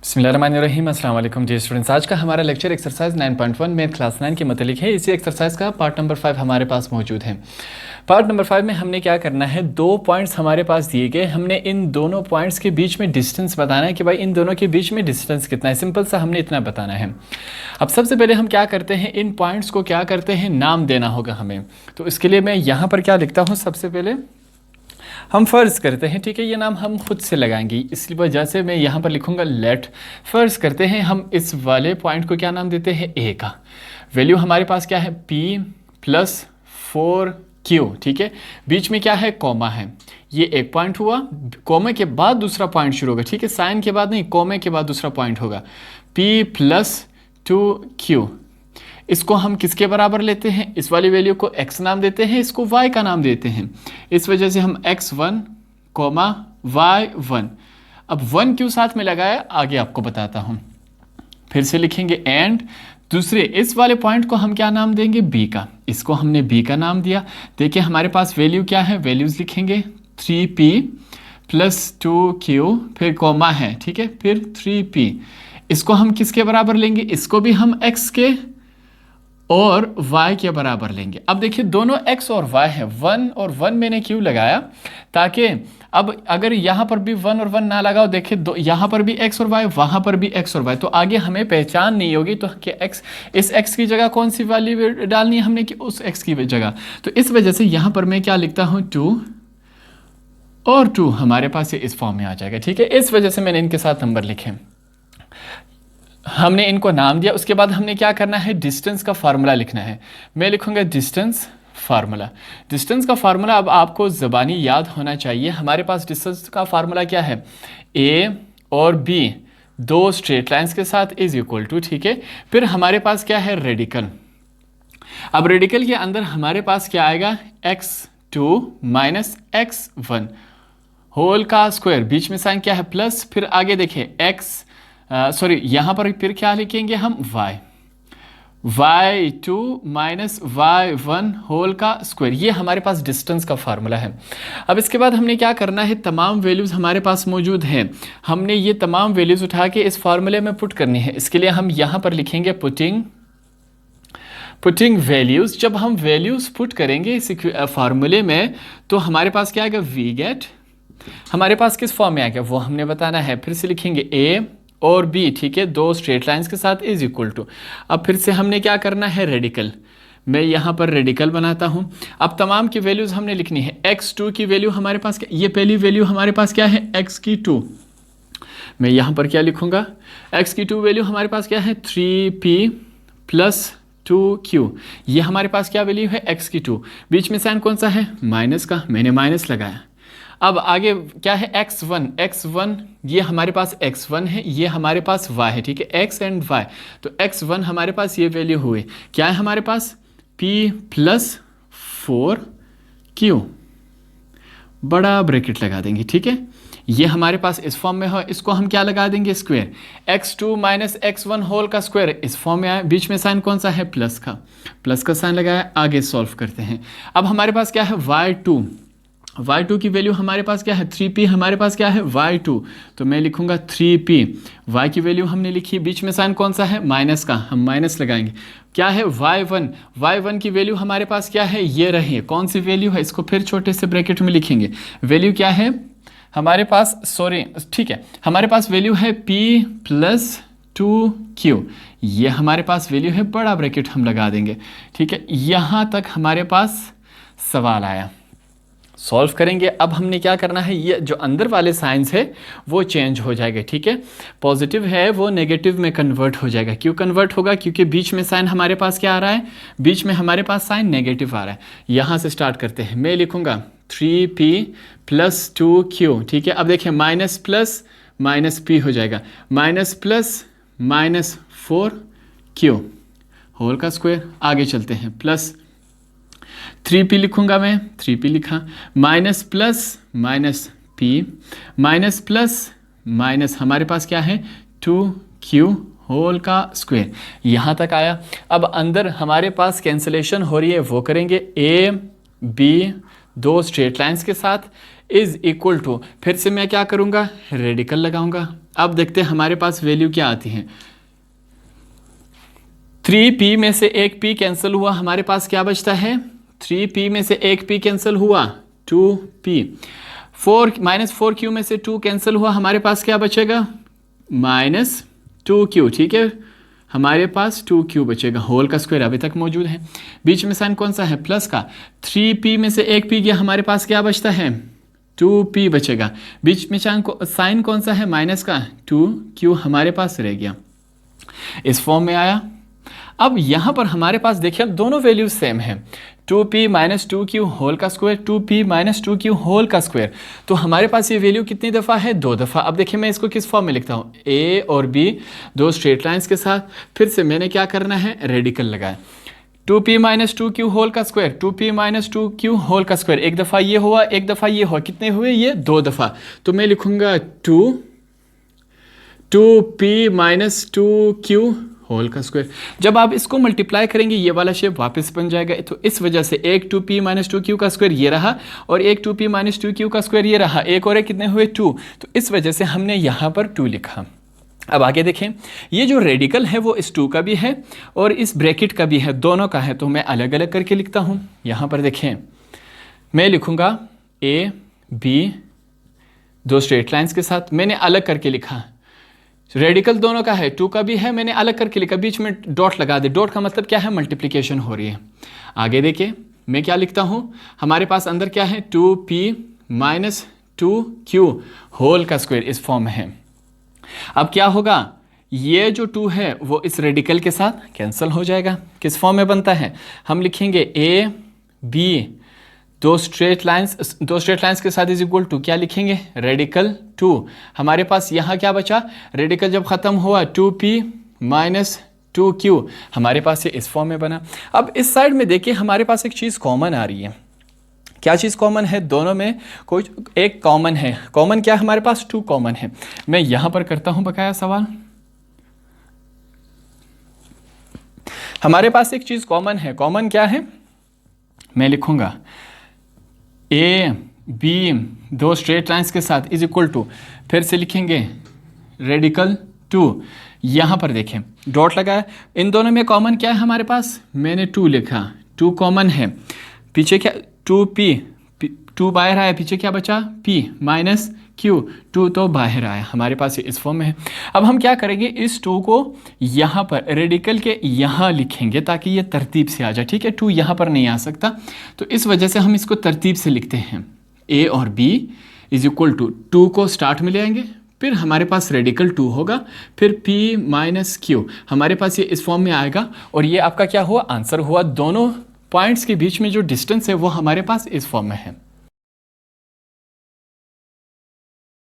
बिस्मिल्लाहिर्रहमानिर्रहीम। अस्सलाम वालेकुम डियर स्टूडेंट्स। आज का हमारा लेक्चर एक्सरसाइज 9.1 में क्लास 9 के मतलब है। इसी एक्सरसाइज का पार्ट नंबर 5 हमारे पास मौजूद है। पार्ट नंबर 5 में हमने क्या करना है, दो पॉइंट्स हमारे पास दिए गए, हमने इन दोनों पॉइंट्स के बीच में डिस्टेंस बताना है कि भाई इन दोनों के बीच में डिस्टेंस कितना है। सिंपल सा हमने इतना बताना है। अब सबसे पहले हम क्या करते हैं, इन पॉइंट्स को क्या करते हैं, नाम देना होगा हमें। तो इसके लिए मैं यहाँ पर क्या लिखता हूँ, सबसे पहले हम फ़र्ज़ करते हैं, ठीक है, ये नाम हम खुद से लगाएंगे, इसलिए वजह से मैं यहाँ पर लिखूंगा लेट। फ़र्ज़ करते हैं हम इस वाले पॉइंट को क्या नाम देते हैं, ए का। वैल्यू हमारे पास क्या है, p प्लस 4q, ठीक है। बीच में क्या है, कॉमा है। ये एक पॉइंट हुआ, कॉमे के बाद दूसरा पॉइंट शुरू होगा, ठीक है। साइन के बाद नहीं, कॉमे के बाद दूसरा पॉइंट होगा। p प्लस 2q, इसको हम किसके बराबर लेते हैं, इस वाली वैल्यू को x नाम देते हैं, इसको y का नाम देते हैं। इस वजह से हम x1 कोमा y1। अब 1 क्यों साथ में लगाया, आगे आपको बताता हूँ। फिर से लिखेंगे एंड दूसरे इस वाले पॉइंट को हम क्या नाम देंगे, b का। इसको हमने b का नाम दिया। देखिए हमारे पास वैल्यू क्या है, वैल्यूज लिखेंगे 3p प्लस 2q, फिर कोमा है, ठीक है, फिर 3p। इसको हम किसके बराबर लेंगे, इसको भी हम x के और y के बराबर लेंगे। अब देखिए दोनों x और y है, 1 और 1 मैंने क्यों लगाया, ताकि अब अगर यहाँ पर भी 1 और 1 ना लगाओ, देखिए यहाँ पर भी x और y, वहाँ पर भी x और y, तो आगे हमें पहचान नहीं होगी तो कि x, इस x की जगह कौन सी वैल्यू डालनी है हमने, कि उस x की जगह। तो इस वजह से यहाँ पर मैं क्या लिखता हूँ, 2 और 2 हमारे पास ये इस फॉर्म में आ जाएगा, ठीक है। इस वजह से मैंने इनके साथ नंबर लिखे, हमने इनको नाम दिया। उसके बाद हमने क्या करना है, डिस्टेंस का फार्मूला लिखना है। मैं लिखूंगा डिस्टेंस फार्मूला। डिस्टेंस का फार्मूला अब आपको ज़बानी याद होना चाहिए। हमारे पास डिस्टेंस का फार्मूला क्या है, a और b दो स्ट्रेट लाइंस के साथ इज इक्वल टू, ठीक है। फिर हमारे पास क्या है, रेडिकल। अब रेडिकल के अंदर हमारे पास क्या आएगा, x2 माइनस x1 होल का स्क्वायर, बीच में साइन क्या है, प्लस, फिर आगे देखिए यहाँ पर फिर क्या लिखेंगे हम, y2 माइनस y1 होल का स्क्वायर। ये हमारे पास डिस्टेंस का फार्मूला है। अब इसके बाद हमने क्या करना है, तमाम वैल्यूज़ हमारे पास मौजूद हैं, हमने ये तमाम वैल्यूज़ उठा के इस फार्मूले में पुट करनी है। इसके लिए हम यहाँ पर लिखेंगे पुटिंग वैल्यूज़। जब हम वैल्यूज़ पुट करेंगे इस फार्मूले में, तो हमारे पास क्या आएगा, वी गेट, हमारे पास किस फॉर्म में आएगा वो हमने बताना है। फिर से लिखेंगे a और b, ठीक है, दो स्ट्रेट लाइंस के साथ इज इक्वल टू। अब फिर से हमने क्या करना है, रेडिकल। मैं यहाँ पर रेडिकल बनाता हूँ। अब तमाम की वैल्यूज़ हमने लिखनी है। x2 की वैल्यू हमारे पास क्या, ये पहली वैल्यू हमारे पास क्या है, x की 2। मैं यहाँ पर क्या लिखूँगा, x की 2 वैल्यू हमारे पास क्या है, 3p प्लस 2q। ये हमारे पास क्या वैल्यू है, x की 2। बीच में साइन कौन सा है, माइनस का, मैंने माइनस लगाया। अब आगे क्या है, x1 ये हमारे पास x1 है, ये हमारे पास y है, ठीक है, x एंड y। तो x1 हमारे पास ये वैल्यू हुए, क्या है हमारे पास, p प्लस 4q, बड़ा ब्रैकेट लगा देंगे, ठीक है। ये हमारे पास इस फॉर्म में हो, इसको हम क्या लगा देंगे, square. x2 minus x1 whole का स्क्वायर इस फॉर्म में आया, बीच में साइन कौन सा है, प्लस का साइन लगाया। आगे सॉल्व करते हैं। अब हमारे पास क्या है, y2 की वैल्यू हमारे पास क्या है, 3p, हमारे पास क्या है, y2, तो मैं लिखूंगा 3p। y की वैल्यू हमने लिखी, बीच में साइन कौन सा है, माइनस का, हम माइनस लगाएंगे। क्या है, y1 की वैल्यू हमारे पास क्या है, ये रही, कौन सी वैल्यू है, इसको फिर छोटे से ब्रैकेट में लिखेंगे। वैल्यू क्या है हमारे पास, ठीक है, हमारे पास वैल्यू है p प्लस 2q। ये हमारे पास वैल्यू है, बड़ा ब्रैकेट हम लगा देंगे, ठीक है। यहाँ तक हमारे पास सवाल आया, सॉल्व करेंगे। अब हमने क्या करना है, ये जो अंदर वाले साइंस है वो चेंज हो जाएगा, ठीक है। पॉजिटिव है वो नेगेटिव में कन्वर्ट हो जाएगा। क्यों कन्वर्ट होगा, क्योंकि बीच में साइन हमारे पास क्या आ रहा है, बीच में हमारे पास साइन नेगेटिव आ रहा है। यहाँ से स्टार्ट करते हैं। मैं लिखूंगा 3p प्लस 2q, ठीक है। अब देखिए माइनस प्लस माइनस p हो जाएगा, minus plus minus 4q whole का स्क्वायर। आगे चलते हैं, प्लस 3p लिखूंगा मैं, 3p लिखा, minus plus minus p, minus plus minus हमारे पास क्या है, 2q होल का स्क्वायर। यहाँ तक आया। अब अंदर हमारे पास कैंसलेशन हो रही है, वो करेंगे। a b दो स्ट्रेट लाइंस के साथ इज इक्वल टू, फिर से मैं क्या करूँगा, रेडिकल लगाऊंगा। अब देखते हैं हमारे पास वैल्यू क्या आती है। 3p में से एक p कैंसिल हुआ, हमारे पास क्या बचता है, 3p में से एक p कैंसिल हुआ, 2p। 4 माइनस 4q में से 2 कैंसिल हुआ, हमारे पास क्या बचेगा, माइनस 2q। ठीक है, हमारे पास 2q बचेगा। होल का स्क्वायर अभी तक मौजूद है। बीच में साइन कौन सा है, प्लस का। 3p में से एक p गया, हमारे पास क्या बचता है, 2p बचेगा। बीच में साइन कौन सा है, माइनस का, 2q हमारे पास रह गया। इस फॉर्म में आया। अब यहाँ पर हमारे पास देखिए दोनों वैल्यूज सेम है, 2p माइनस 2q होल का square, 2p minus 2q whole का स्क्वायर। तो हमारे पास ये वैल्यू कितनी दफ़ा है, 2 दफ़ा। अब देखिए मैं इसको किस फॉर्म में लिखता हूँ, a और b दो स्ट्रेट लाइंस के साथ, फिर से मैंने क्या करना है, रेडिकल लगाया। 2p माइनस 2q होल का square, 2p minus 2q whole का स्क्वायर, एक दफ़ा ये हुआ, एक दफ़ा ये हुआ, कितने हुए ये, 2 दफ़ा। तो मैं लिखूंगा 2p माइनस 2q होल का स्क्वायर। जब आप इसको मल्टीप्लाई करेंगे ये वाला शेप वापस बन जाएगा। तो इस वजह से एक 2p माइनस 2q का स्क्वायर ये रहा, और एक 2p माइनस 2q का स्क्वायर ये रहा, एक और एक कितने हुए, 2। तो इस वजह से हमने यहाँ पर 2 लिखा। अब आगे देखें, ये जो रेडिकल है वो इस 2 का भी है और इस ब्रैकेट का भी है, दोनों का है। तो मैं अलग अलग करके लिखता हूँ। यहाँ पर देखें, मैं लिखूँगा a b दो स्ट्रेट लाइन्स के साथ, मैंने अलग करके लिखा। रेडिकल दोनों का है, 2 का भी है, मैंने अलग करके लिखा, बीच में डॉट लगा दे। डॉट का मतलब क्या है, मल्टीप्लिकेशन हो रही है। आगे देखिए मैं क्या लिखता हूँ, हमारे पास अंदर क्या है, 2p माइनस 2q होल का स्क्वायर इस फॉर्म में है। अब क्या होगा, ये जो 2 है वो इस रेडिकल के साथ कैंसिल हो जाएगा। किस फॉर्म में बनता है, हम लिखेंगे a b दो स्ट्रेट लाइंस के साथ इज इक्वल टू, क्या लिखेंगे, रेडिकल 2। हमारे पास यहाँ क्या बचा, रेडिकल जब ख़त्म हुआ 2p माइनस 2q, हमारे पास ये इस फॉर्म में बना। अब इस साइड में देखिए हमारे पास एक चीज़ कॉमन आ रही है। क्या चीज़ कॉमन है, दोनों में कोई एक कॉमन है। कॉमन क्या है, हमारे पास 2 कॉमन है। मैं यहाँ पर करता हूँ बकाया सवाल। हमारे पास एक चीज़ कॉमन है, कॉमन क्या है, मैं लिखूँगा a b दो स्ट्रेट लाइंस के साथ इज इक्वल टू, फिर से लिखेंगे रेडिकल 2। यहाँ पर देखें डॉट लगाया, इन दोनों में कॉमन क्या है हमारे पास, मैंने 2 लिखा, 2 कॉमन है। पीछे क्या, 2p 2 बाहर आया, पीछे क्या बचा, p माइनस q, 2 तो बाहर आया, हमारे पास इस फॉर्म में है। अब हम क्या करेंगे, इस 2 को यहाँ पर रेडिकल के यहाँ लिखेंगे ताकि ये तरतीब से आ जाए। ठीक है, 2 यहाँ पर नहीं आ सकता, तो इस वजह से हम इसको तरतीब से लिखते हैं। a और b इज इक्वल टू 2 को स्टार्ट में ले आएंगे, फिर हमारे पास रेडिकल 2 होगा, फिर p माइनस q, हमारे पास ये इस फॉर्म में आएगा। और ये आपका क्या हुआ, आंसर हुआ। दोनों पॉइंट्स के बीच में जो डिस्टेंस है वो हमारे पास इस फॉर्म में है।